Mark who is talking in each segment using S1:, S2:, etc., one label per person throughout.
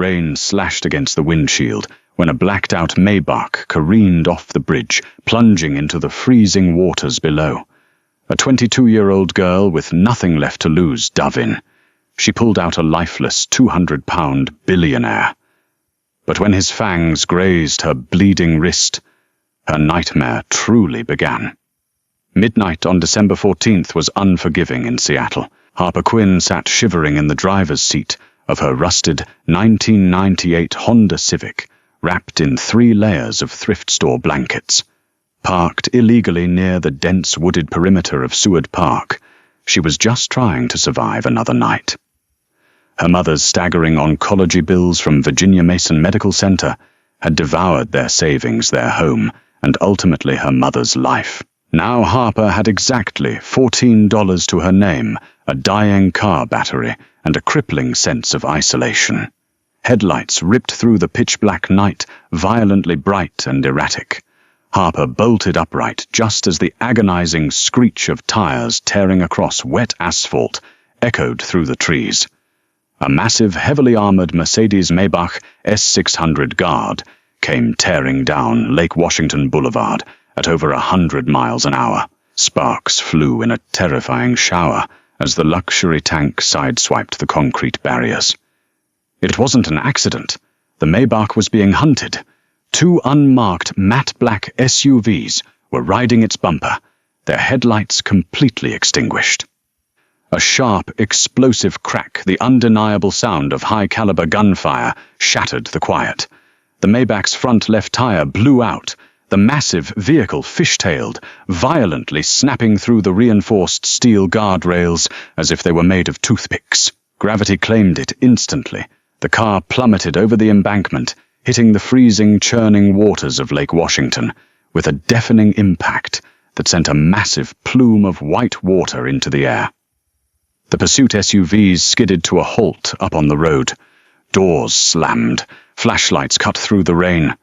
S1: rain slashed against the windshield when a blacked-out Maybach careened off the bridge, plunging into the freezing waters below. A 22-year-old girl with nothing left to lose dove in. She pulled out a lifeless 200-pound billionaire. But when his fangs grazed her bleeding wrist, her nightmare truly began. Midnight on December 14th was unforgiving in Seattle. Harper Quinn sat shivering in the driver's seat of her rusted 1998 Honda Civic, wrapped in 3 layers of thrift store blankets. Parked illegally near the dense wooded perimeter of Seward Park, she was just trying to survive another night. Her mother's staggering oncology bills from Virginia Mason Medical Center had devoured their savings, their home, and ultimately her mother's life. Now Harper had exactly $14 to her name, a dying car battery, and a crippling sense of isolation. Headlights ripped through the pitch-black night, violently bright and erratic. Harper bolted upright just as the agonizing screech of tires tearing across wet asphalt echoed through the trees. A massive, heavily armored Mercedes Maybach S600 Guard came tearing down Lake Washington Boulevard at over 100 miles an hour. Sparks flew in a terrifying shower as the luxury tank sideswiped the concrete barriers. It wasn't an accident. The Maybach was being hunted. 2 unmarked matte black SUVs were riding its bumper, their headlights completely extinguished. A sharp, explosive crack, the undeniable sound of high-caliber gunfire, shattered the quiet. The Maybach's front left tire blew out, the massive vehicle fishtailed, violently snapping through the reinforced steel guardrails as if they were made of toothpicks. Gravity claimed it instantly. The car plummeted over the embankment, hitting the freezing, churning waters of Lake Washington, with a deafening impact that sent a massive plume of white water into the air. The pursuit SUVs skidded to a halt up on the road. Doors slammed, flashlights cut through the rain.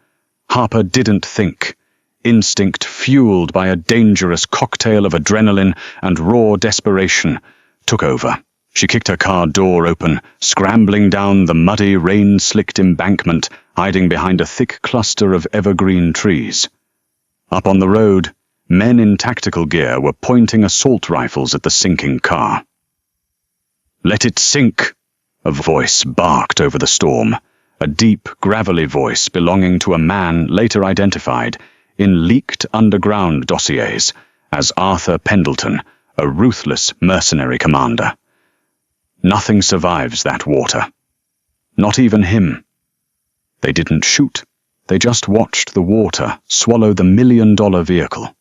S1: Harper didn't think. Instinct, fueled by a dangerous cocktail of adrenaline and raw desperation, took over. She kicked her car door open, scrambling down the muddy, rain-slicked embankment, hiding behind a thick cluster of evergreen trees. Up on the road, men in tactical gear were pointing assault rifles at the sinking car. "Let it sink!" a voice barked over the storm, a deep, gravelly voice belonging to a man later identified in leaked underground dossiers as Arthur Pendleton, a ruthless mercenary commander. Nothing survives that water. Not even him. They didn't shoot. They just watched the water swallow the $1 million vehicle.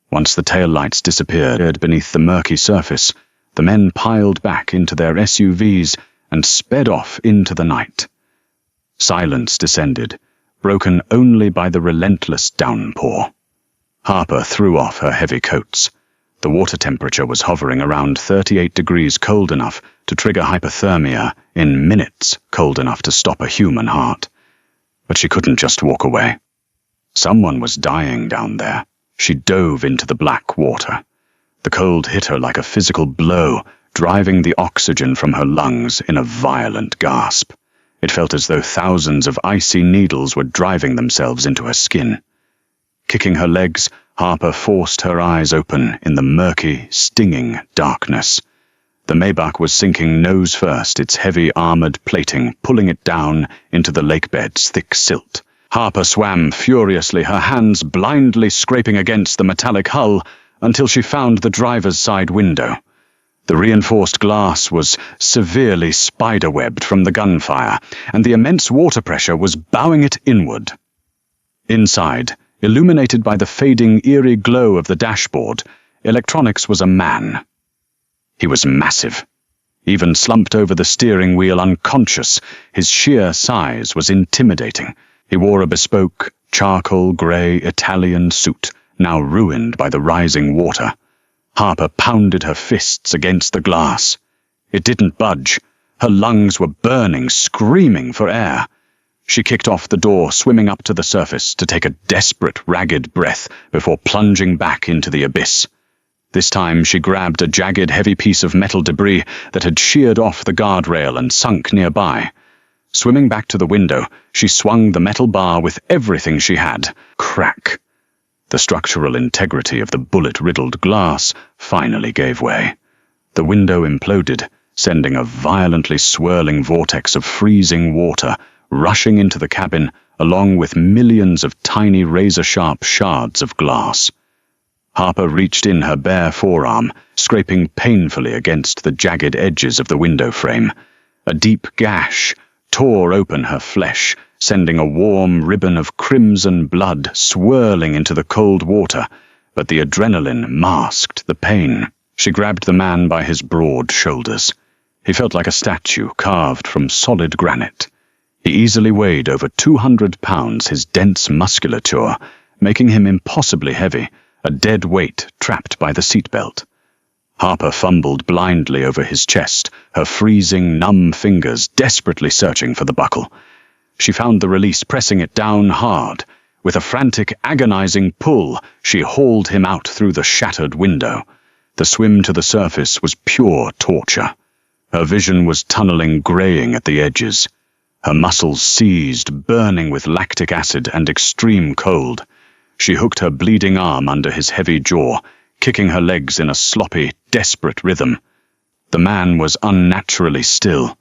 S1: Once the taillights disappeared beneath the murky surface, the men piled back into their SUVs and sped off into the night. Silence descended, broken only by the relentless downpour. Harper threw off her heavy coats. The water temperature was hovering around 38 degrees, cold enough to trigger hypothermia in minutes, cold enough to stop a human heart. But she couldn't just walk away. Someone was dying down there. She dove into the black water. The cold hit her like a physical blow, driving the oxygen from her lungs in a violent gasp. It felt as though thousands of icy needles were driving themselves into her skin. Kicking her legs, Harper forced her eyes open in the murky, stinging darkness. The Maybach was sinking nose first, its heavy armored plating pulling it down into the lakebed's thick silt. Harper swam furiously, her hands blindly scraping against the metallic hull until she found the driver's side window. The reinforced glass was severely spiderwebbed from the gunfire, and the immense water pressure was bowing it inward. Inside, illuminated by the fading, eerie glow of the dashboard, electronics was a man. He was massive. Even slumped over the steering wheel unconscious, his sheer size was intimidating. He wore a bespoke, charcoal grey Italian suit, now ruined by the rising water. Harper pounded her fists against the glass. It didn't budge. Her lungs were burning, screaming for air. She kicked off the door, swimming up to the surface to take a desperate, ragged breath before plunging back into the abyss. This time she grabbed a jagged, heavy piece of metal debris that had sheared off the guardrail and sunk nearby. Swimming back to the window, she swung the metal bar with everything she had. Crack! The structural integrity of the bullet-riddled glass finally gave way. The window imploded, sending a violently swirling vortex of freezing water rushing into the cabin along with millions of tiny razor-sharp shards of glass. Harper reached in her bare forearm, scraping painfully against the jagged edges of the window frame. A deep gash tore open her flesh, sending a warm ribbon of crimson blood swirling into the cold water, but the adrenaline masked the pain. She grabbed the man by his broad shoulders. He felt like a statue carved from solid granite. He easily weighed over 200 pounds, his dense musculature making him impossibly heavy, a dead weight trapped by the seatbelt. Harper fumbled blindly over his chest, her freezing, numb fingers desperately searching for the buckle. She found the release, pressing it down hard. With a frantic, agonizing pull, she hauled him out through the shattered window. The swim to the surface was pure torture. Her vision was tunneling, graying at the edges. Her muscles seized, burning with lactic acid and extreme cold. She hooked her bleeding arm under his heavy jaw, kicking her legs in a sloppy, desperate rhythm. The man was unnaturally still.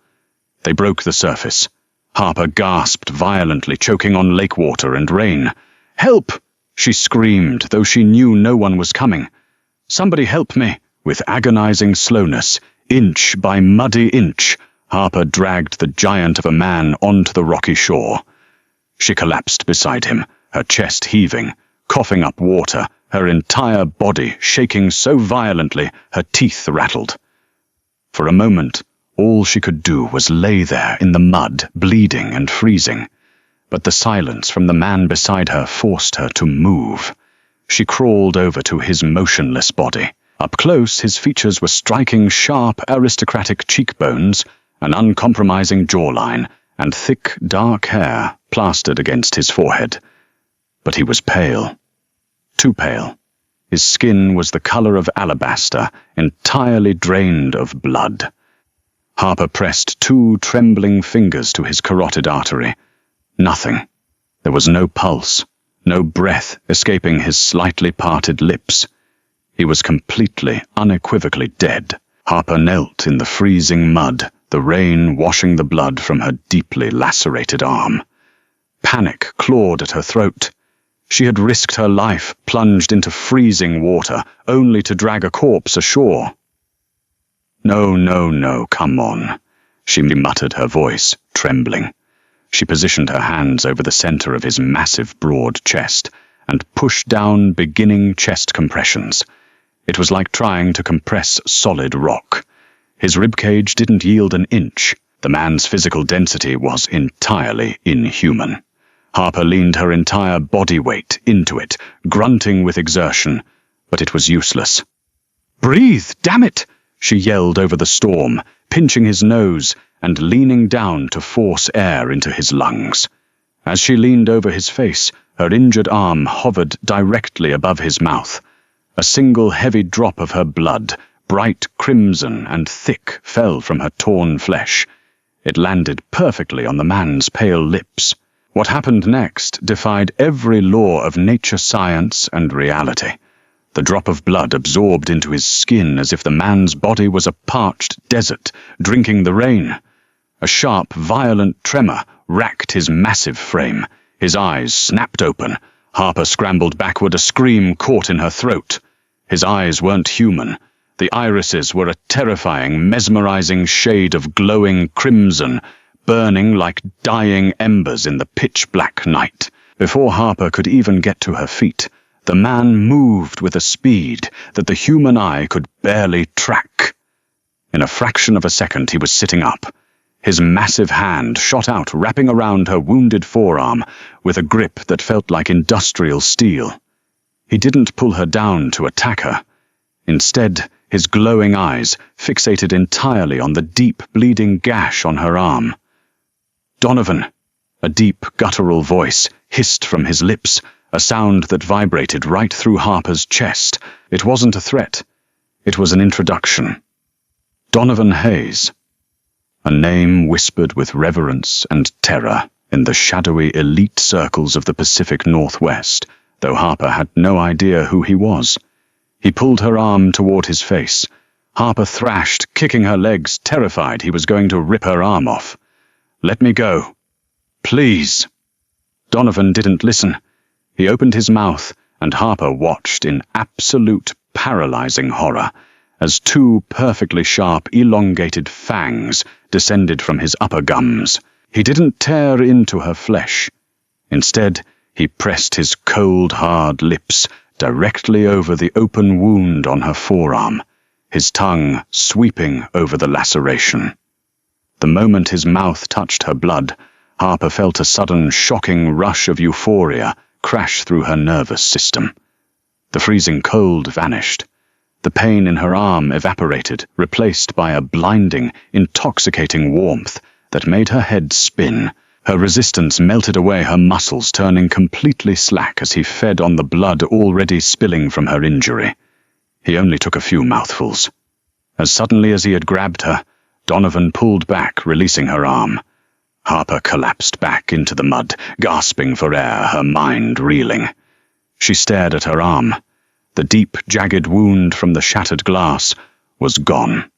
S1: They broke the surface. Harper gasped violently, choking on lake water and rain. "Help!" she screamed, though she knew no one was coming. "Somebody help me!" With agonizing slowness, inch by muddy inch, Harper dragged the giant of a man onto the rocky shore. She collapsed beside him, her chest heaving, coughing up water, her entire body shaking so violently her teeth rattled. For a moment, all she could do was lay there in the mud, bleeding and freezing. But the silence from the man beside her forced her to move. She crawled over to his motionless body. Up close, his features were striking sharp, aristocratic cheekbones, an uncompromising jawline, and thick, dark hair plastered against his forehead. But he was pale. Too pale. His skin was the color of alabaster, entirely drained of blood. Harper pressed 2 trembling fingers to his carotid artery. Nothing. There was no pulse, no breath escaping his slightly parted lips. He was completely, unequivocally dead. Harper knelt in the freezing mud, the rain washing the blood from her deeply lacerated arm. Panic clawed at her throat. She had risked her life, plunged into freezing water, only to drag a corpse ashore. No, come on," she muttered, her voice trembling. She positioned her hands over the center of his massive, broad chest and pushed down beginning chest compressions. It was like trying to compress solid rock. His ribcage didn't yield an inch. The man's physical density was entirely inhuman. Harper leaned her entire body weight into it, grunting with exertion, but it was useless. "Breathe, damn it!" she yelled over the storm, pinching his nose and leaning down to force air into his lungs. As she leaned over his face, her injured arm hovered directly above his mouth. A single heavy drop of her blood, bright crimson and thick, fell from her torn flesh. It landed perfectly on the man's pale lips. What happened next defied every law of nature, science, and reality. The drop of blood absorbed into his skin as if the man's body was a parched desert, drinking the rain. A sharp, violent tremor racked his massive frame. His eyes snapped open. Harper scrambled backward, a scream caught in her throat. His eyes weren't human. The irises were a terrifying, mesmerizing shade of glowing crimson, burning like dying embers in the pitch-black night. Before Harper could even get to her feet, the man moved with a speed that the human eye could barely track. In a fraction of a second, he was sitting up. His massive hand shot out, wrapping around her wounded forearm with a grip that felt like industrial steel. He didn't pull her down to attack her. Instead, his glowing eyes fixated entirely on the deep, bleeding gash on her arm. "Donovan!" A deep, guttural voice hissed from his lips, a sound that vibrated right through Harper's chest. It wasn't a threat. It was an introduction. Donovan Hayes. a name whispered with reverence and terror in the shadowy elite circles of the Pacific Northwest, though Harper had no idea who he was. He pulled her arm toward his face. Harper thrashed, kicking her legs, terrified he was going to rip her arm off. "Let me go. Please." Donovan didn't listen. He opened his mouth, and Harper watched in absolute paralyzing horror as two perfectly sharp, elongated fangs descended from his upper gums. He didn't tear into her flesh. Instead, he pressed his cold, hard lips directly over the open wound on her forearm, his tongue sweeping over the laceration. The moment his mouth touched her blood, Harper felt a sudden, shocking rush of euphoria crash through her nervous system. The freezing cold vanished. The pain in her arm evaporated, replaced by a blinding, intoxicating warmth that made her head spin. Her resistance melted away, her muscles turning completely slack as he fed on the blood already spilling from her injury. He only took a few mouthfuls. As suddenly as he had grabbed her, Donovan pulled back, releasing her arm. Harper collapsed back into the mud, gasping for air, her mind reeling. She stared at her arm. The deep, jagged wound from the shattered glass was gone.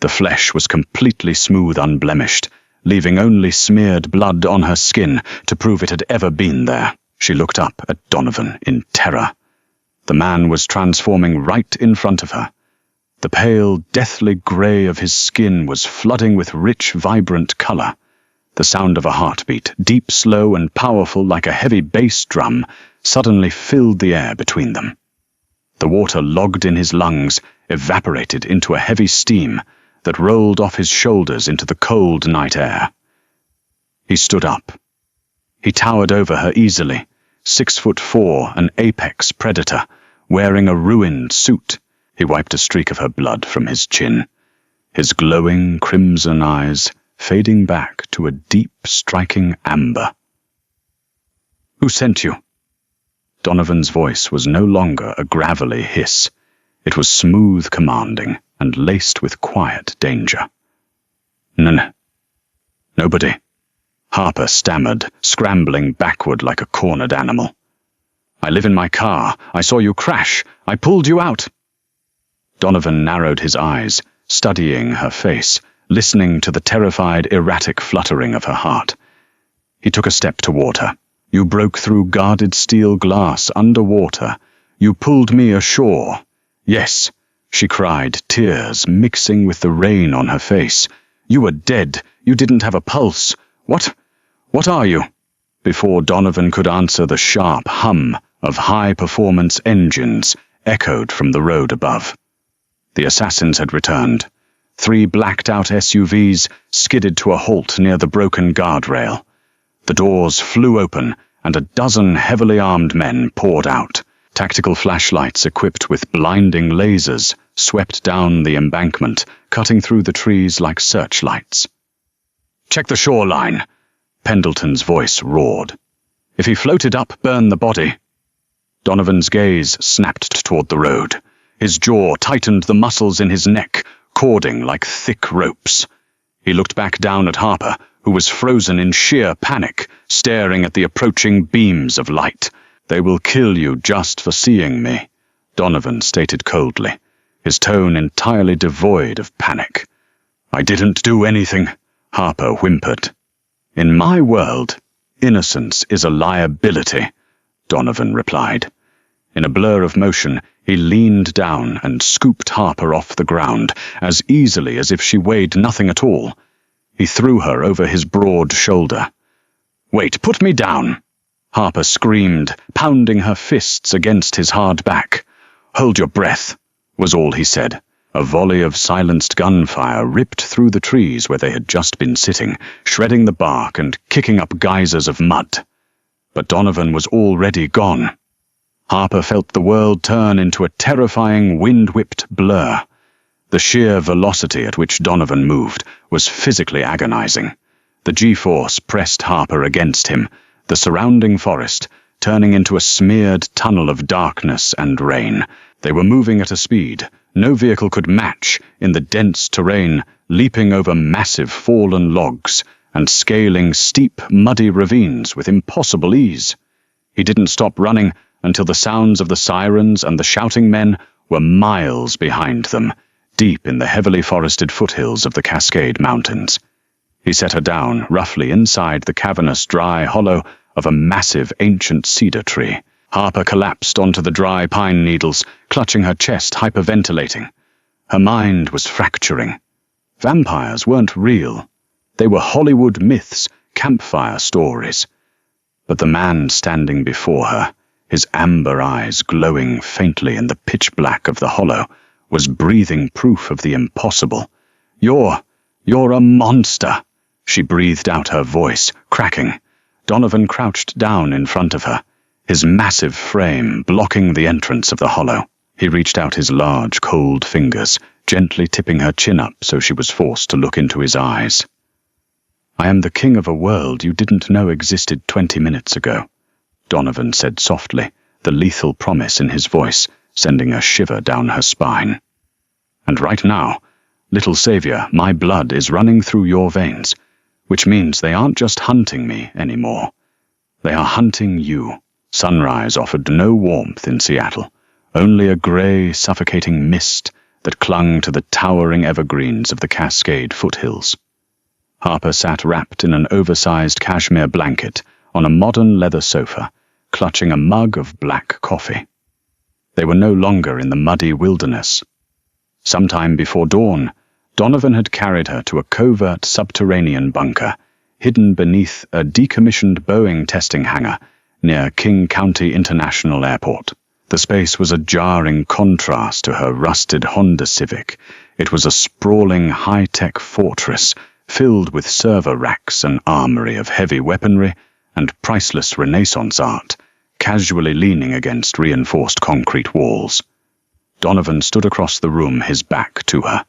S1: The flesh was completely smooth, unblemished, leaving only smeared blood on her skin to prove it had ever been there. She looked up at Donovan in terror. The man was transforming right in front of her. The pale, deathly grey of his skin was flooding with rich, vibrant colour. The sound of a heartbeat, deep, slow, and powerful like a heavy bass drum, suddenly filled the air between them. The water logged in his lungs evaporated into a heavy steam that rolled off his shoulders into the cold night air. He stood up. He towered over her easily, 6'4", an apex predator, wearing a ruined suit. He wiped a streak of her blood from his chin, his glowing crimson eyes fading back to a deep, striking amber. "Who sent you?" Donovan's voice was no longer a gravelly hiss. It was smooth, commanding, and laced with quiet danger. Nobody," Harper stammered, scrambling backward like a cornered animal. "I live in my car. I saw you crash. I pulled you out." Donovan narrowed his eyes, studying her face, listening to the terrified, erratic fluttering of her heart. He took a step toward her. "You broke through guarded steel glass underwater. You pulled me ashore." "Yes," she cried, tears mixing with the rain on her face. "You were dead. You didn't have a pulse. What are you?" Before Donovan could answer, the sharp hum of high-performance engines echoed from the road above. The assassins had returned. 3 blacked-out SUVs skidded to a halt near the broken guardrail. The doors flew open, and a dozen heavily armed men poured out. Tactical flashlights equipped with blinding lasers swept down the embankment, cutting through the trees like searchlights. "Check the shoreline," Pendleton's voice roared. "If he floated up, burn the body." Donovan's gaze snapped toward the road. His jaw tightened, the muscles in his neck cording like thick ropes. He looked back down at Harper, who was frozen in sheer panic, staring at the approaching beams of light. "They will kill you just for seeing me," Donovan stated coldly, his tone entirely devoid of panic. "I didn't do anything," Harper whimpered. "In my world, innocence is a liability," Donovan replied. In a blur of motion, he leaned down and scooped Harper off the ground as easily as if she weighed nothing at all. He threw her over his broad shoulder. "Wait, put me down!" Harper screamed, pounding her fists against his hard back. "Hold your breath," was all he said. A volley of silenced gunfire ripped through the trees where they had just been sitting, shredding the bark and kicking up geysers of mud. But Donovan was already gone. Harper felt the world turn into a terrifying, wind-whipped blur. The sheer velocity at which Donovan moved was physically agonizing. The G-force pressed Harper against him, the surrounding forest turning into a smeared tunnel of darkness and rain. They were moving at a speed no vehicle could match in the dense terrain, leaping over massive fallen logs and scaling steep, muddy ravines with impossible ease. He didn't stop running until the sounds of the sirens and the shouting men were miles behind them, deep in the heavily forested foothills of the Cascade Mountains. He set her down roughly inside the cavernous dry hollow of a massive ancient cedar tree. Harper collapsed onto the dry pine needles, clutching her chest, hyperventilating. Her mind was fracturing. Vampires weren't real. They were Hollywood myths, campfire stories. But the man standing before her, his amber eyes glowing faintly in the pitch black of the hollow, was breathing proof of the impossible. You're a monster, she breathed out, her voice cracking. Donovan crouched down in front of her, his massive frame blocking the entrance of the hollow. He reached out his large, cold fingers, gently tipping her chin up so she was forced to look into his eyes. I am the king of a world you didn't know existed 20 minutes ago, Donovan said softly, the lethal promise in his voice sending a shiver down her spine. And right now, little savior, my blood is running through your veins, which means they aren't just hunting me anymore. They are hunting you. Sunrise offered no warmth in Seattle, only a gray, suffocating mist that clung to the towering evergreens of the Cascade foothills. Harper sat wrapped in an oversized cashmere blanket on a modern leather sofa, clutching a mug of black coffee. They were no longer in the muddy wilderness. Sometime before dawn, Donovan had carried her to a covert subterranean bunker, hidden beneath a decommissioned Boeing testing hangar near King County International Airport. The space was a jarring contrast to her rusted Honda Civic. It was a sprawling, high-tech fortress filled with server racks, an armory of heavy weaponry, and priceless Renaissance art, casually leaning against reinforced concrete walls. Donovan stood across the room, his back to her.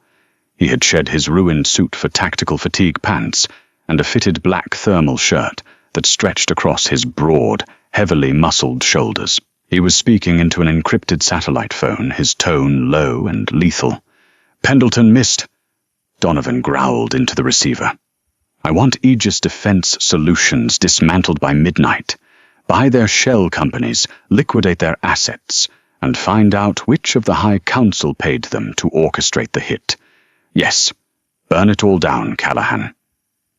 S1: He had shed his ruined suit for tactical fatigue pants and a fitted black thermal shirt that stretched across his broad, heavily muscled shoulders. He was speaking into an encrypted satellite phone, his tone low and lethal. "Pendleton missed," Donovan growled into the receiver. "I want Aegis Defense Solutions dismantled by midnight. Buy their shell companies, liquidate their assets, and find out which of the High Council paid them to orchestrate the hit. Yes, burn it all down, Callahan."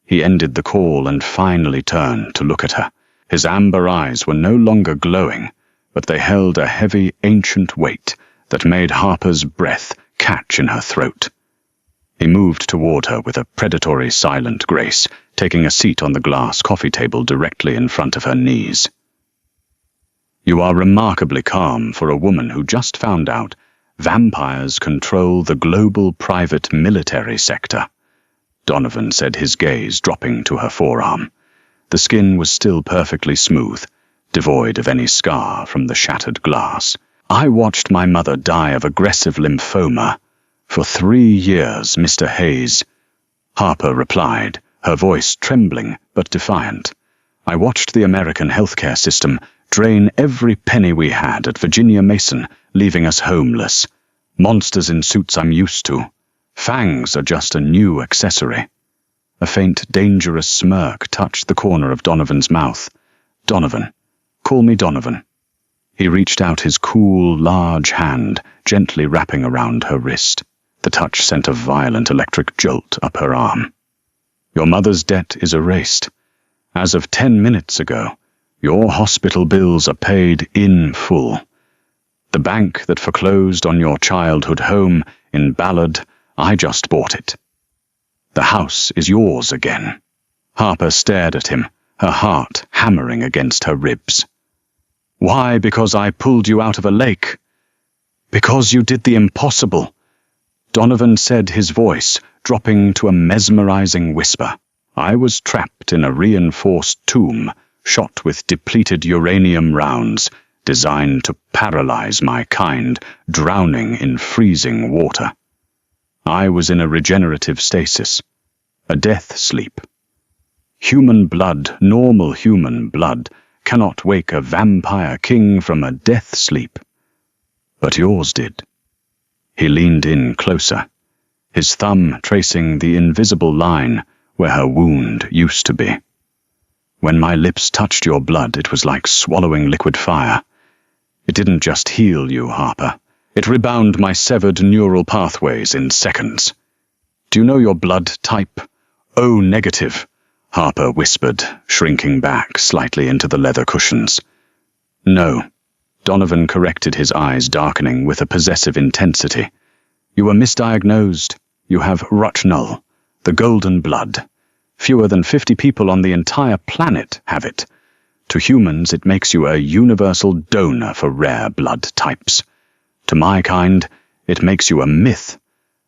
S1: He ended the call and finally turned to look at her. His amber eyes were no longer glowing, but they held a heavy, ancient weight that made Harper's breath catch in her throat. He moved toward her with a predatory, silent grace, taking a seat on the glass coffee table directly in front of her knees. "You are remarkably calm for a woman who just found out vampires control the global private military sector," Donovan said, his gaze dropping to her forearm. The skin was still perfectly smooth, devoid of any scar from the shattered glass. "I watched my mother die of aggressive lymphoma for 3 years, Mr. Hayes," Harper replied, her voice trembling but defiant. "I watched the American healthcare system drain every penny we had at Virginia Mason, leaving us homeless. Monsters in suits I'm used to. Fangs are just a new accessory." A faint, dangerous smirk touched the corner of Donovan's mouth. "Donovan. Call me Donovan." He reached out his cool, large hand, gently wrapping around her wrist. The touch sent a violent electric jolt up her arm. "Your mother's debt is erased. As of 10 minutes ago, your hospital bills are paid in full. The bank that foreclosed on your childhood home in Ballard, I just bought it. The house is yours again." Harper stared at him, her heart hammering against her ribs. "Why, because I pulled you out of a lake?" "Because you did the impossible," Donovan said, his voice dropping to a mesmerizing whisper. "I was trapped in a reinforced tomb, shot with depleted uranium rounds, designed to paralyze my kind, drowning in freezing water. I was in a regenerative stasis, a death sleep. Human blood, normal human blood, cannot wake a vampire king from a death sleep. But yours did. He leaned in closer, his thumb tracing the invisible line where her wound used to be. When my lips touched your blood, it was like swallowing liquid fire. It didn't just heal you, Harper. It rebound my severed neural pathways in seconds. Do you know your blood type? O negative, Harper whispered, shrinking back slightly into the leather cushions. No, Donovan corrected, his eyes darkening with a possessive intensity. You were misdiagnosed. You have Rutschnull, the golden blood. Fewer than 50 people on the entire planet have it. To humans, it makes you a universal donor for rare blood types. To my kind, it makes you a myth,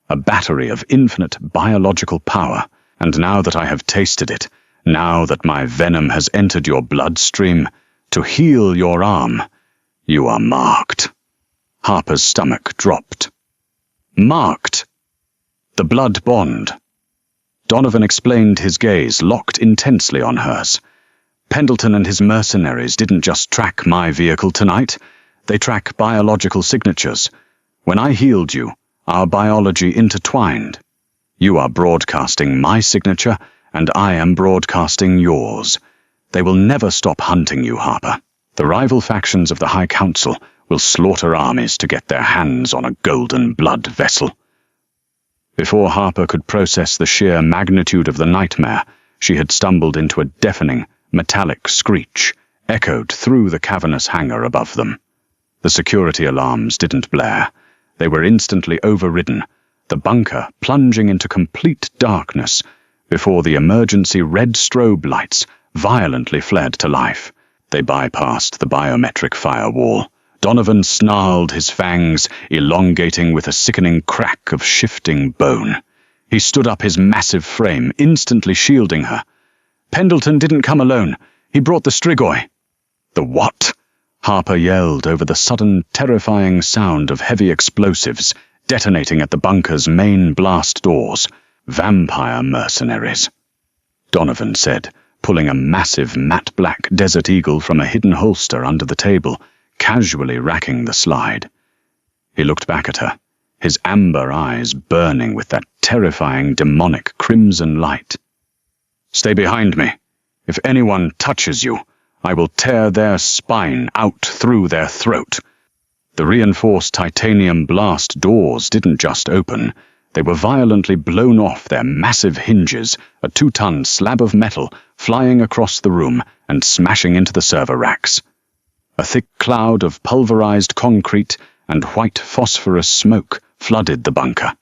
S1: a battery of infinite biological power. And now that I have tasted it, now that my venom has entered your bloodstream, to heal your arm, you are marked. Harper's stomach dropped. Marked. The blood bond. Donovan explained, his gaze locked intensely on hers. Pendleton and his mercenaries didn't just track my vehicle tonight. They track biological signatures. When I healed you, our biology intertwined. You are broadcasting my signature, and I am broadcasting yours. They will never stop hunting you, Harper. The rival factions of the High Council will slaughter armies to get their hands on a golden blood vessel. Before Harper could process the sheer magnitude of the nightmare, she had stumbled into a deafening, metallic screech, echoed through the cavernous hangar above them. The security alarms didn't blare. They were instantly overridden, the bunker plunging into complete darkness before the emergency red strobe lights violently fled to life. They bypassed the biometric firewall. Donovan snarled, his fangs elongating with a sickening crack of shifting bone. He stood up, his massive frame instantly shielding her. Pendleton didn't come alone. He brought the Strigoi. The what? Harper yelled over the sudden, terrifying sound of heavy explosives detonating at the bunker's main blast doors. Vampire mercenaries. Donovan said, pulling a massive matte black Desert Eagle from a hidden holster under the table, casually racking the slide. He looked back at her, his amber eyes burning with that terrifying demonic crimson light. Stay behind me. If anyone touches you, I will tear their spine out through their throat. The reinforced titanium blast doors didn't just open. They were violently blown off their massive hinges, a 2-ton slab of metal flying across the room and smashing into the server racks. A thick cloud of pulverized concrete and white phosphorus smoke flooded the bunker.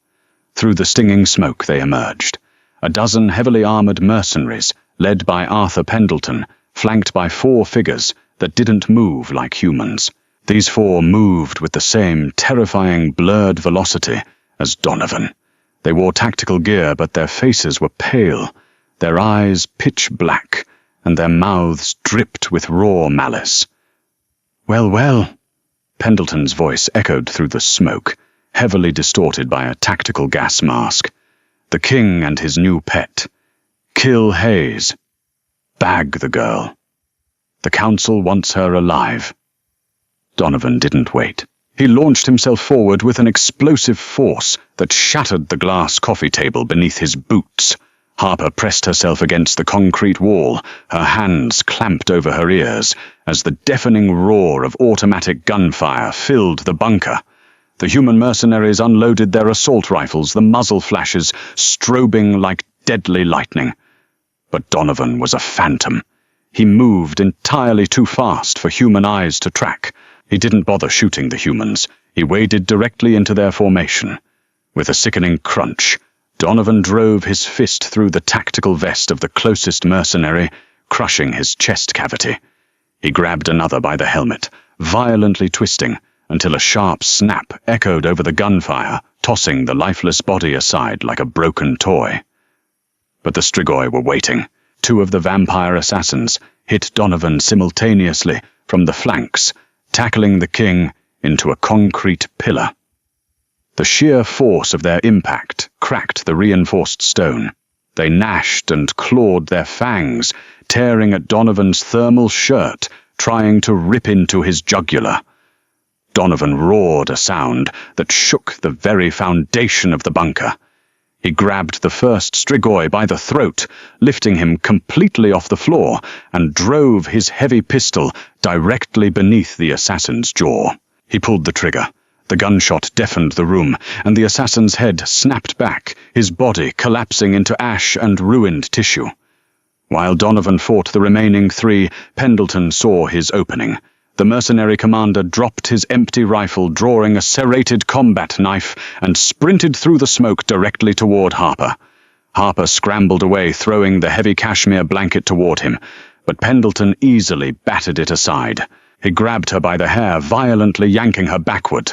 S1: Through the stinging smoke they emerged. A dozen heavily armored mercenaries, led by Arthur Pendleton, flanked by 4 figures that didn't move like humans. These 4 moved with the same terrifying blurred velocity as Donovan. They wore tactical gear, but their faces were pale, their eyes pitch black, and their mouths dripped with raw malice. Well, well, Pendleton's voice echoed through the smoke, heavily distorted by a tactical gas mask. The king and his new pet. Kill Hayes. Bag the girl. The council wants her alive. Donovan didn't wait. He launched himself forward with an explosive force that shattered the glass coffee table beneath his boots. Harper pressed herself against the concrete wall, her hands clamped over her ears, as the deafening roar of automatic gunfire filled the bunker. The human mercenaries unloaded their assault rifles, the muzzle flashes strobing like deadly lightning. But Donovan was a phantom. He moved entirely too fast for human eyes to track. He didn't bother shooting the humans. He waded directly into their formation. With a sickening crunch, Donovan drove his fist through the tactical vest of the closest mercenary, crushing his chest cavity. He grabbed another by the helmet, violently twisting, until a sharp snap echoed over the gunfire, tossing the lifeless body aside like a broken toy. But the Strigoi were waiting. 2 of the vampire assassins hit Donovan simultaneously from the flanks, tackling the king into a concrete pillar. The sheer force of their impact cracked the reinforced stone. They gnashed and clawed their fangs, tearing at Donovan's thermal shirt, trying to rip into his jugular. Donovan roared a sound that shook the very foundation of the bunker. He grabbed the first Strigoi by the throat, lifting him completely off the floor, and drove his heavy pistol directly beneath the assassin's jaw. He pulled the trigger. The gunshot deafened the room, and the assassin's head snapped back, his body collapsing into ash and ruined tissue. While Donovan fought the remaining three, Pendleton saw his opening. The mercenary commander dropped his empty rifle, drawing a serrated combat knife, and sprinted through the smoke directly toward Harper. Harper scrambled away, throwing the heavy cashmere blanket toward him, but Pendleton easily battered it aside. He grabbed her by the hair, violently yanking her backward.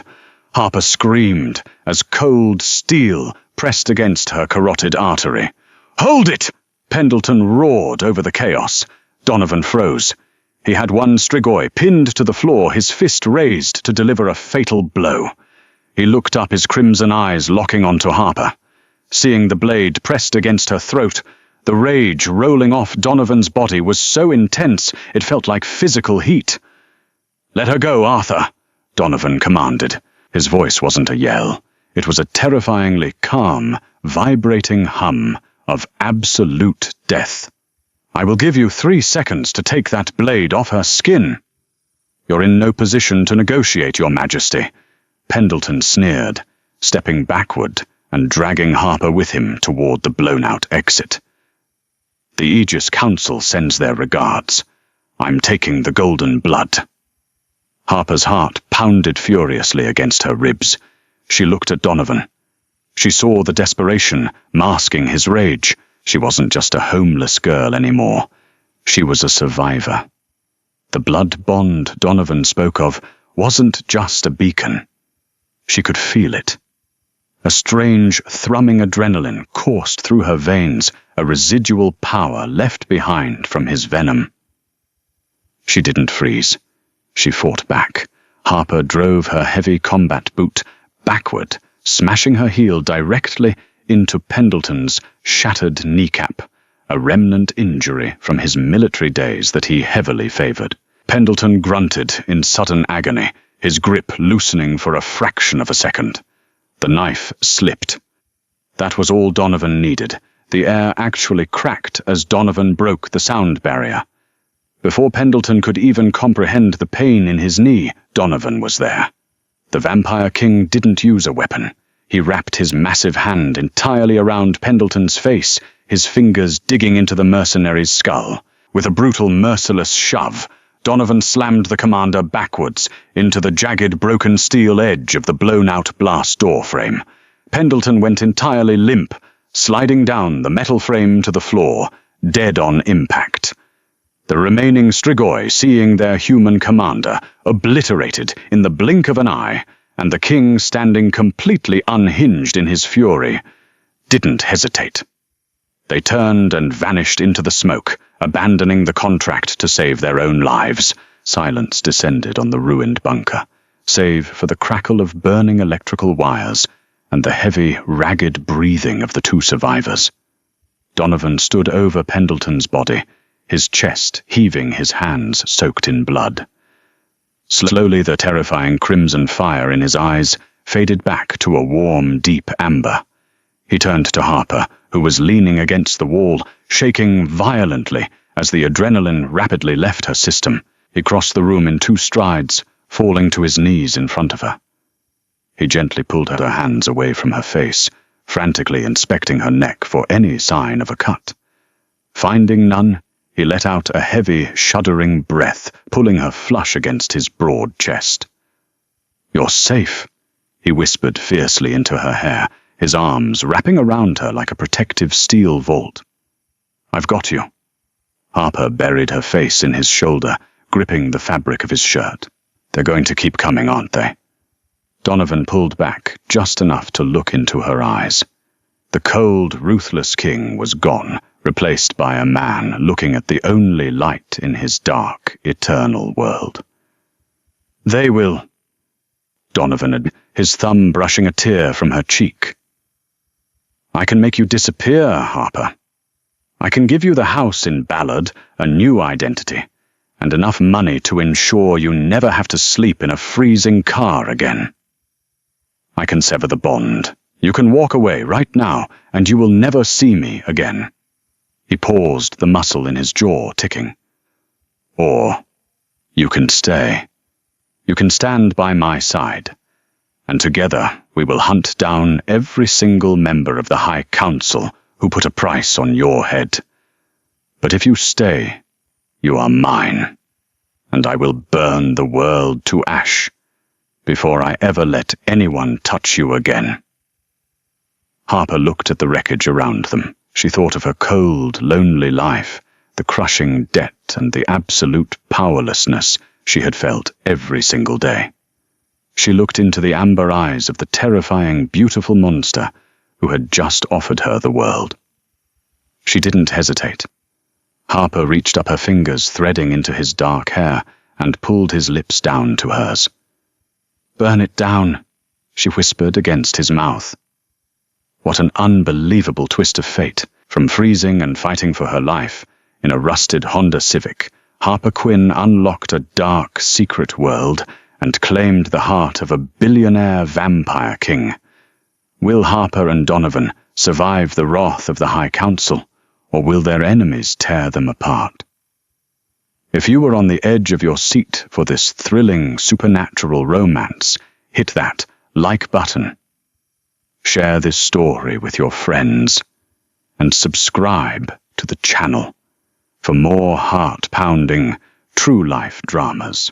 S1: Harper screamed as cold steel pressed against her carotid artery. "Hold it!" Pendleton roared over the chaos. Donovan froze. He had one Strigoi pinned to the floor, his fist raised to deliver a fatal blow. He looked up, his crimson eyes locking onto Harper. Seeing the blade pressed against her throat, the rage rolling off Donovan's body was so intense it felt like physical heat. "Let her go, Arthur," Donovan commanded. His voice wasn't a yell. It was a terrifyingly calm, vibrating hum of absolute death. "I will give you 3 seconds to take that blade off her skin." "You're in no position to negotiate, Your Majesty," Pendleton sneered, stepping backward and dragging Harper with him toward the blown-out exit. "The Aegis Council sends their regards. I'm taking the golden blood." Harper's heart pounded furiously against her ribs. She looked at Donovan. She saw the desperation masking his rage. She wasn't just a homeless girl anymore. She was a survivor. The blood bond Donovan spoke of wasn't just a beacon. She could feel it. A strange, thrumming adrenaline coursed through her veins, a residual power left behind from his venom. She didn't freeze. She fought back. Harper drove her heavy combat boot backward, smashing her heel directly into Pendleton's shattered kneecap, a remnant injury from his military days that he heavily favored. Pendleton grunted in sudden agony, his grip loosening for a fraction of a second. The knife slipped. That was all Donovan needed. The air actually cracked as Donovan broke the sound barrier. Before Pendleton could even comprehend the pain in his knee, Donovan was there. The Vampire King didn't use a weapon. He wrapped his massive hand entirely around Pendleton's face, his fingers digging into the mercenary's skull. With a brutal, merciless shove, Donovan slammed the commander backwards into the jagged, broken steel edge of the blown-out blast door frame. Pendleton went entirely limp, sliding down the metal frame to the floor, dead on impact. The remaining Strigoi, seeing their human commander obliterated in the blink of an eye, and the king standing completely unhinged in his fury, didn't hesitate. They turned and vanished into the smoke, abandoning the contract to save their own lives. Silence descended on the ruined bunker, save for the crackle of burning electrical wires and the heavy, ragged breathing of the 2 survivors. Donovan stood over Pendleton's body, his chest heaving, his hands soaked in blood. Slowly the terrifying crimson fire in his eyes faded back to a warm, deep amber. He turned to Harper, who was leaning against the wall, shaking violently as the adrenaline rapidly left her system. He crossed the room in 2 strides, falling to his knees in front of her. He gently pulled her hands away from her face, frantically inspecting her neck for any sign of a cut. Finding none, he let out a heavy, shuddering breath, pulling her flush against his broad chest. "You're safe," he whispered fiercely into her hair, his arms wrapping around her like a protective steel vault. "I've got you." Harper buried her face in his shoulder, gripping the fabric of his shirt. "They're going to keep coming, aren't they?" Donovan pulled back just enough to look into her eyes. The cold, ruthless king was gone, replaced by a man looking at the only light in his dark, eternal world. "They will," Donovan admitted, his thumb brushing a tear from her cheek. "I can make you disappear, Harper. I can give you the house in Ballard, a new identity, and enough money to ensure you never have to sleep in a freezing car again. I can sever the bond. You can walk away right now, and you will never see me again." He paused, the muscle in his jaw ticking. "Or you can stay. You can stand by my side, and together we will hunt down every single member of the High Council who put a price on your head. But if you stay, you are mine, and I will burn the world to ash before I ever let anyone touch you again." Harper looked at the wreckage around them. She thought of her cold, lonely life, the crushing debt and the absolute powerlessness she had felt every single day. She looked into the amber eyes of the terrifying, beautiful monster who had just offered her the world. She didn't hesitate. Harper reached up her fingers, threading into his dark hair, and pulled his lips down to hers. "Burn it down," she whispered against his mouth. What an unbelievable twist of fate. From freezing and fighting for her life in a rusted Honda Civic, Harper Quinn unlocked a dark, secret world and claimed the heart of a billionaire vampire king. Will Harper and Donovan survive the wrath of the High Council, or will their enemies tear them apart? If you were on the edge of your seat for this thrilling supernatural romance, hit that like button. Share this story with your friends, and subscribe to the channel for more heart-pounding, true-life dramas.